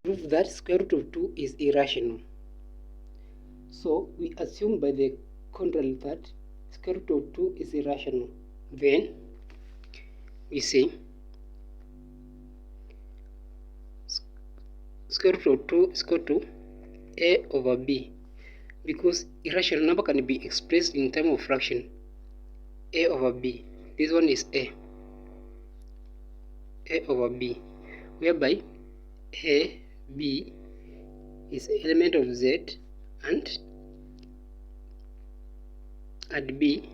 Prove that square root of 2 is irrational. So we assume by the contrary that square root of 2 is irrational. Then we say square root of 2 is equal to a over b, because irrational number can be expressed in terms of fraction. A over b, this one is a over b, whereby b is element of z and b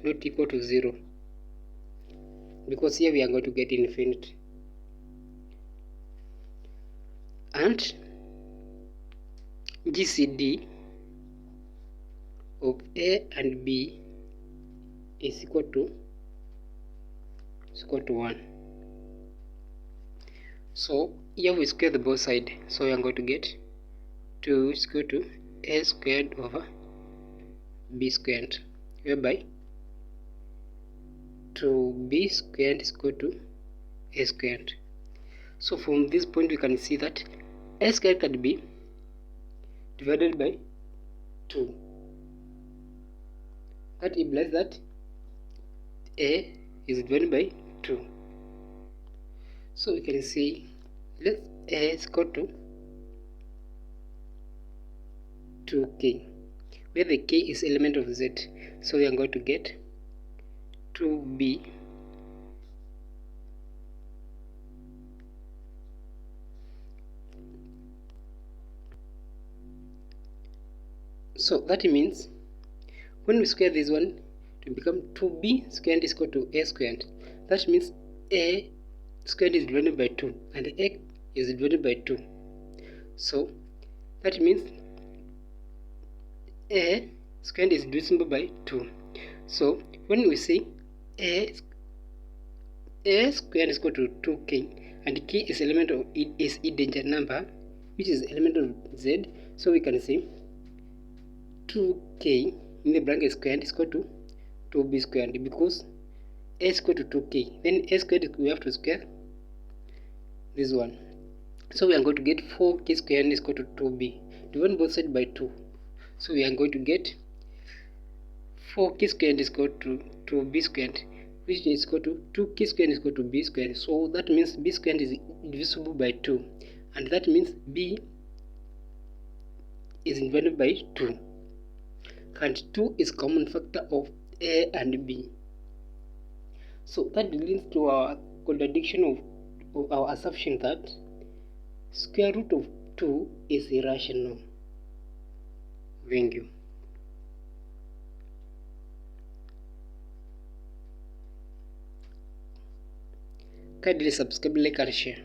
not equal to 0, because here we are going to get infinite. And GCD of a and b is equal to 1. So here we square the both sides, so we are going to get 2 is equal to a squared over b squared, whereby 2b squared is equal to a squared. So from this point we can see that a squared can be divided by 2. That implies that a is divided by 2. So we can see let a is equal to 2k, where the k is element of z. So we are going to get 2b so that means when we square this one to become 2b squared is equal to a squared. That means a squared is divided by 2 and a is divided by 2. So that means a squared is divisible by 2. So when we say a squared is equal to 2k and k is element of is integer number, which is element of z, so we can say 2k in the bracket squared is equal to 2b squared, because a is equal to 2k, then a squared we have to square this one. So we are going to get 4k squared is equal to 2b, divide both sides by 2. So we are going to get 4k squared is equal to 2b squared, which is equal to 2k squared is equal to b squared. So that means b squared is divisible by 2, and that means b is divided by 2, and 2 is common factor of a and b. So that leads to our contradiction of our assumption that square root of 2 is irrational. Thank you. Kindly subscribe, like and share.